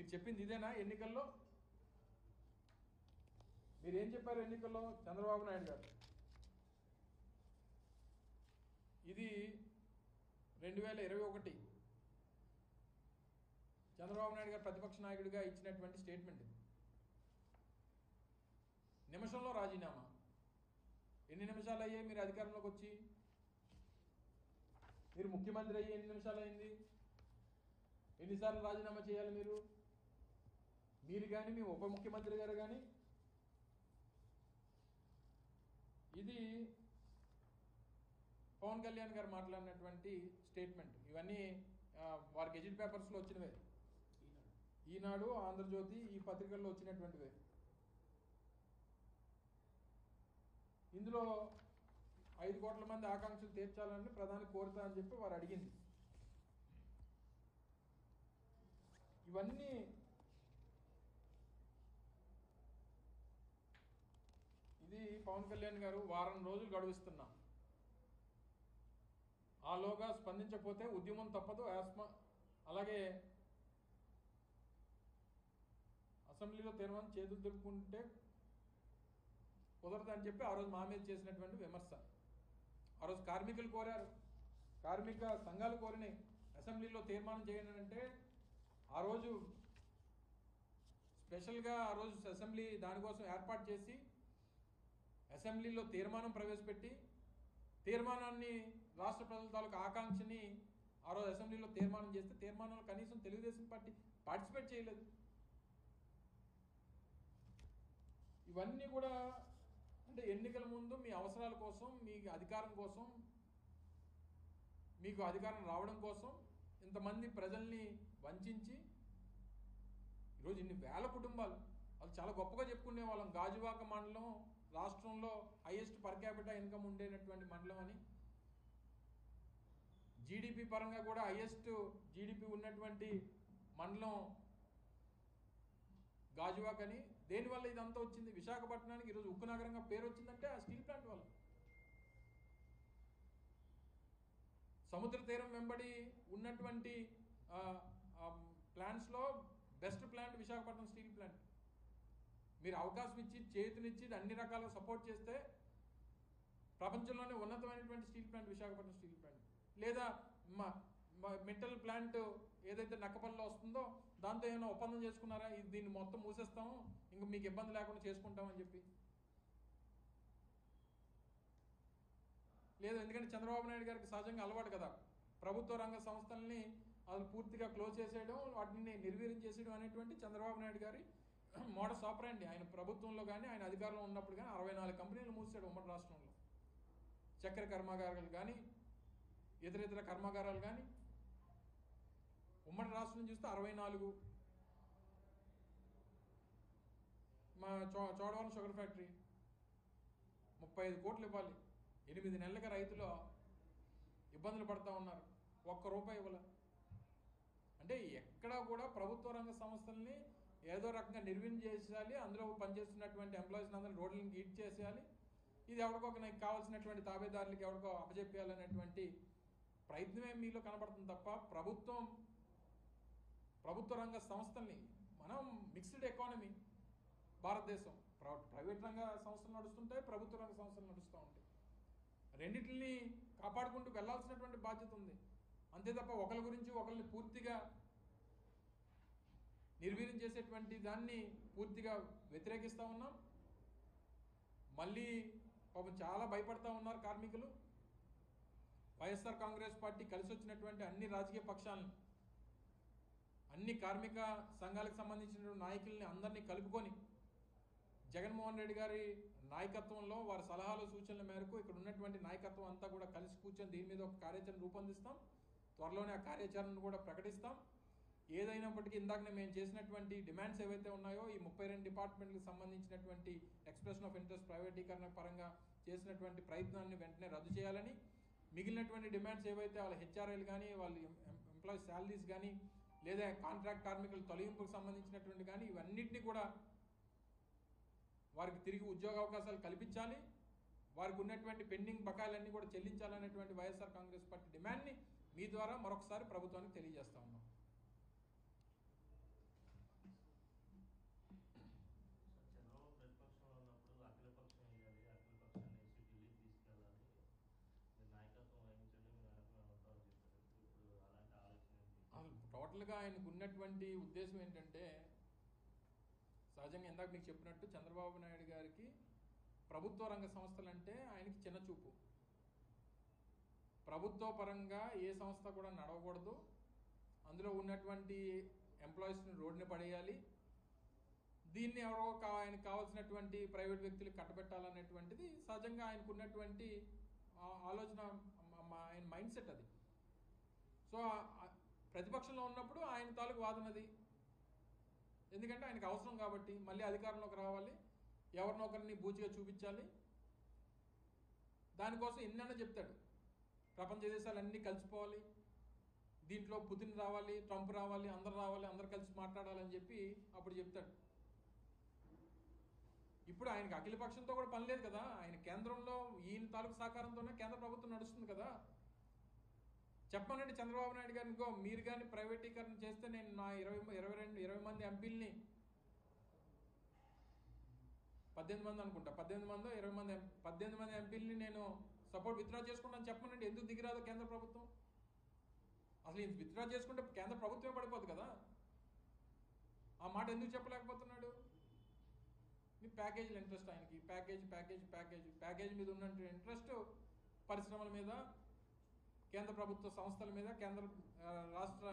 మీరు చెప్పింది ఇదేనా ఎన్నికల్లో? మీరేం చెప్పారు ఎన్నికల్లో? చంద్రబాబు నాయుడు గారు ఇది 2021 చంద్రబాబు నాయుడు గారు ప్రతిపక్ష నాయకుడిగా ఇచ్చినటువంటి స్టేట్మెంట్ ఇది. నిమిషంలో రాజీనామా. ఎన్ని నిమిషాలు అయ్యాయి మీరు అధికారంలోకి వచ్చి? మీరు ముఖ్యమంత్రి అయ్యి ఎన్ని నిమిషాలు అయింది? ఎన్నిసార్లు రాజీనామా చేయాలి మీరు కానీ మీ ఉప ముఖ్యమంత్రి గారు కానీ? ఇది పవన్ కళ్యాణ్ గారు మాట్లాడినటువంటి స్టేట్మెంట్. ఇవన్నీ వారి గెజిట్ పేపర్స్లో వచ్చినవే, ఈనాడు, ఆంధ్రజ్యోతి ఈ పత్రికల్లో వచ్చినటువంటివే. ఇందులో 5 కోట్ల మంది ఆకాంక్షలు తీర్చాలని ప్రధాని కోరుతా అని చెప్పి వారు అడిగింది. ఇవన్నీ ఇది పవన్ కళ్యాణ్ గారు వారం రోజులు గడువిస్తున్నాం, ఆలోగా స్పందించకపోతే ఉద్యమం తప్పదు, అలాగే అసెంబ్లీలో తీర్మానం చేతులు దులుపుకుంటే కుదరదని చెప్పి ఆ రోజు మా మీద చేసినటువంటి విమర్శ. ఆ రోజు కార్మికులు కోరారు, కార్మిక సంఘాలు కోరినాయి అసెంబ్లీలో తీర్మానం చేయండి అంటే, ఆ రోజు స్పెషల్గా ఆ రోజు అసెంబ్లీ దానికోసం ఏర్పాటు చేసి అసెంబ్లీలో తీర్మానం ప్రవేశపెట్టి తీర్మానాన్ని రాష్ట్ర ప్రజల తాలూకు ఆకాంక్షని ఆ రోజు అసెంబ్లీలో తీర్మానం చేస్తే తీర్మానంలో కనీసం తెలుగుదేశం పార్టీ పార్టిసిపేట్ చేయలేదు. ఇవన్నీ కూడా అంటే ఎన్నికల ముందు మీ అవసరాల కోసం, మీ అధికారం కోసం, మీకు అధికారం రావడం కోసం ఇంతమంది ప్రజల్ని వంచి ఈరోజు ఇన్ని వేల కుటుంబాలు, వాళ్ళు చాలా గొప్పగా చెప్పుకునే వాళ్ళం. గాజువాక మండలం రాష్ట్రంలో హైయెస్ట్ పర్ క్యాపిటా ఇన్కమ్ ఉండేటటువంటి మండలం అని, జీడిపి పరంగా కూడా హైయెస్ట్ జీడిపి ఉన్నటువంటి మండలం గాజువాక్ అని. దేనివల్ల ఇదంతా వచ్చింది? విశాఖపట్నానికి ఈరోజు ఉక్కు నగరంగా పేరు వచ్చిందంటే ఆ స్టీల్ ప్లాంట్ వల్ల. సముద్ర తీరం వెంబడి ఉన్నటువంటి ప్లాంట్స్లో best plant Visakhapatnam steel plant. మీరు అవకాశం ఇచ్చి చేతునిచ్చి అన్ని రకాల సపోర్ట్ చేస్తే ప్రపంచంలోనే ఉన్నతమైనటువంటి steel plant Visakhapatnam steel plant. లేదా మెటల్ ప్లాంట్ ఏదైతే నక్కపల్లిలో వస్తుందో దాంతో ఏమైనా ఒప్పందం చేసుకున్నారా? దీన్ని మొత్తం మూసేస్తాము, ఇంక మీకు ఇబ్బంది లేకుండా చేసుకుంటామని చెప్పి లేదు. ఎందుకంటే చంద్రబాబు నాయుడు గారికి సహజంగా అలవాటు కదా, ప్రభుత్వ రంగ సంస్థల్ని అది పూర్తిగా క్లోజ్ చేసేయడం, వాటిని నిర్వీర్యం చేసేయడం అనేటువంటి చంద్రబాబు నాయుడు గారి మోడస్ ఆపరాండి. ఆయన ప్రభుత్వంలో కానీ ఆయన అధికారంలో ఉన్నప్పుడు కానీ 64 కంపెనీలు మూసాడు ఉమ్మడి రాష్ట్రంలో. చక్కెర కర్మాగారాలు కానీ ఇతర కర్మాగారాలు కానీ ఉమ్మడి రాష్ట్రం చూస్తే 64. మా చోడవరం షుగర్ ఫ్యాక్టరీ 35 కోట్లు ఇవ్వాలి, 8 నెలలుగా రైతులు ఇబ్బందులు పడుతూ ఉన్నారు, ₹1 ఇవ్వాల. అంటే ఎక్కడా కూడా ప్రభుత్వ రంగ సంస్థల్ని ఏదో రకంగా నిర్వీర్యం చేసేయాలి, అందులో పనిచేస్తున్నటువంటి ఎంప్లాయీస్ని అందరూ రోడ్లను గీట్ చేసేయాలి, ఇది ఎవరికో నాకు కావాల్సినటువంటి తాబేదారులకి ఎవరికో అప్పచెప్పేయాలనేటువంటి ప్రయత్నమే మీలో కనబడుతుంది తప్ప ప్రభుత్వ రంగ సంస్థల్ని మనం మిక్స్డ్ ఎకానమీ భారతదేశం, ప్రైవేట్ రంగ సంస్థలు నడుస్తుంటాయి, ప్రభుత్వ రంగ సంస్థలు నడుస్తూ ఉంటాయి. రెండింటిని కాపాడుకుంటూ వెళ్లాల్సినటువంటి బాధ్యత ఉంది. అంతే తప్ప ఒకరి గురించి ఒకరిని పూర్తిగా నిర్వీర్యం చేసేటువంటి దాన్ని పూర్తిగా వ్యతిరేకిస్తూ ఉన్నాం. మళ్ళీ పాపం చాలా భయపడతా ఉన్నారు కార్మికులు. వైఎస్ఆర్ కాంగ్రెస్ పార్టీ కలిసి వచ్చినటువంటి అన్ని రాజకీయ పక్షాలను, అన్ని కార్మిక సంఘాలకు సంబంధించిన నాయకుల్ని అందరినీ కలుపుకొని జగన్మోహన్ రెడ్డి గారి నాయకత్వంలో వారి సలహాలు సూచనల మేరకు ఇక్కడ ఉన్నటువంటి నాయకత్వం అంతా కూడా కలిసి కూర్చొని దీని మీద ఒక కార్యాచరణ రూపొందిస్తాం. త్వరలోనే ఆ కార్యాచరణను కూడా ప్రకటిస్తాం. ఏదైనప్పటికీ ఇందాకనే మేము చేసినటువంటి డిమాండ్స్ ఏవైతే ఉన్నాయో, ఈ 32 డిపార్ట్మెంట్లకు సంబంధించినటువంటి ఎక్స్ప్రెషన్ ఆఫ్ ఇంట్రెస్ట్ ప్రైవేటీకరణ పరంగా చేసినటువంటి ప్రయత్నాన్ని వెంటనే రద్దు చేయాలని, మిగిలినటువంటి డిమాండ్స్ ఏవైతే వాళ్ళ హెచ్ఆర్ఐలు కానీ, వాళ్ళ ఎంప్లాయీ శాలరీస్ కానీ, లేదా కాంట్రాక్ట్ కార్మికుల తొలగింపుకు సంబంధించినటువంటి కానీ, ఇవన్నిటినీ కూడా వారికి తిరిగి ఉద్యోగ అవకాశాలు కల్పించాలి, వారికి ఉన్నటువంటి పెండింగ్ బకాయిలన్నీ కూడా చెల్లించాలనేటువంటి వైఎస్ఆర్ కాంగ్రెస్ పార్టీ డిమాండ్ని మీ ద్వారా మరొకసారి ప్రభుత్వానికి తెలియజేస్తా ఉన్నాం. టోటల్గా ఆయనకు ఉన్నటువంటి ఉద్దేశం ఏంటంటే, సహజంగా ఇందాక మీకు చెప్పినట్టు చంద్రబాబు నాయుడు గారికి ప్రభుత్వ రంగ సంస్థలంటే ఆయనకి చిన్న చూపు. ప్రభుత్వ పరంగా ఏ సంస్థ కూడా నడవకూడదు, అందులో ఉన్నటువంటి ఎంప్లాయీస్ని రోడ్డుని పడేయాలి, దీన్ని ఎవరో ఆయనకు కావాల్సినటువంటి ప్రైవేట్ వ్యక్తులకు కట్టబెట్టాలనేటువంటిది సహజంగా ఆయనకు ఉన్నటువంటి ఆలోచన, ఆయన మైండ్ సెట్ అది. సో ప్రతిపక్షంలో ఉన్నప్పుడు ఆయన తాలూకు వాదనది, ఎందుకంటే ఆయనకు అవసరం కాబట్టి, మళ్ళీ అధికారంలోకి రావాలి, ఎవరినొకరిని బూచిగా చూపించాలి, దానికోసం ఎన్నైనా చెప్తాడు. ప్రపంచ దేశాలన్నీ కలిసిపోవాలి, దీంట్లో పుతిన్ రావాలి, ట్రంప్ రావాలి, అందరు కలిసి మాట్లాడాలని చెప్పి అప్పుడు చెప్తాడు. ఇప్పుడు ఆయనకి అఖిల పక్షంతో కూడా పని లేదు కదా, ఆయన కేంద్రంలో ఈయన తాలూకు సహకారంతోనే కేంద్ర ప్రభుత్వం నడుస్తుంది కదా. చెప్పనండి చంద్రబాబు నాయుడు గారిని, ఇంకో మీరు కానీ ప్రైవేటీకరణ చేస్తే నేను నా 20 మంది ఎంపీలని, 18 మంది అనుకుంటా, 18 మందో 18 మంది ఎంపీలని నేను సపోర్ట్ విత్డ్రా చేసుకుంటాను చెప్పనండి. ఎందుకు దిగిరాదు కేంద్ర ప్రభుత్వం? అసలు ఈయన విత్డ్రా చేసుకుంటే కేంద్ర ప్రభుత్వమే పడిపోతుంది కదా. ఆ మాట ఎందుకు చెప్పలేకపోతున్నాడు? మీ ప్యాకేజీల ఇంట్రెస్ట్ ఆయనకి, ప్యాకేజ్ మీద ఉన్న ఇంట్రెస్ట్ పరిశ్రమల మీద, కేంద్ర ప్రభుత్వ సంస్థల మీద, కేంద్ర రాష్ట్ర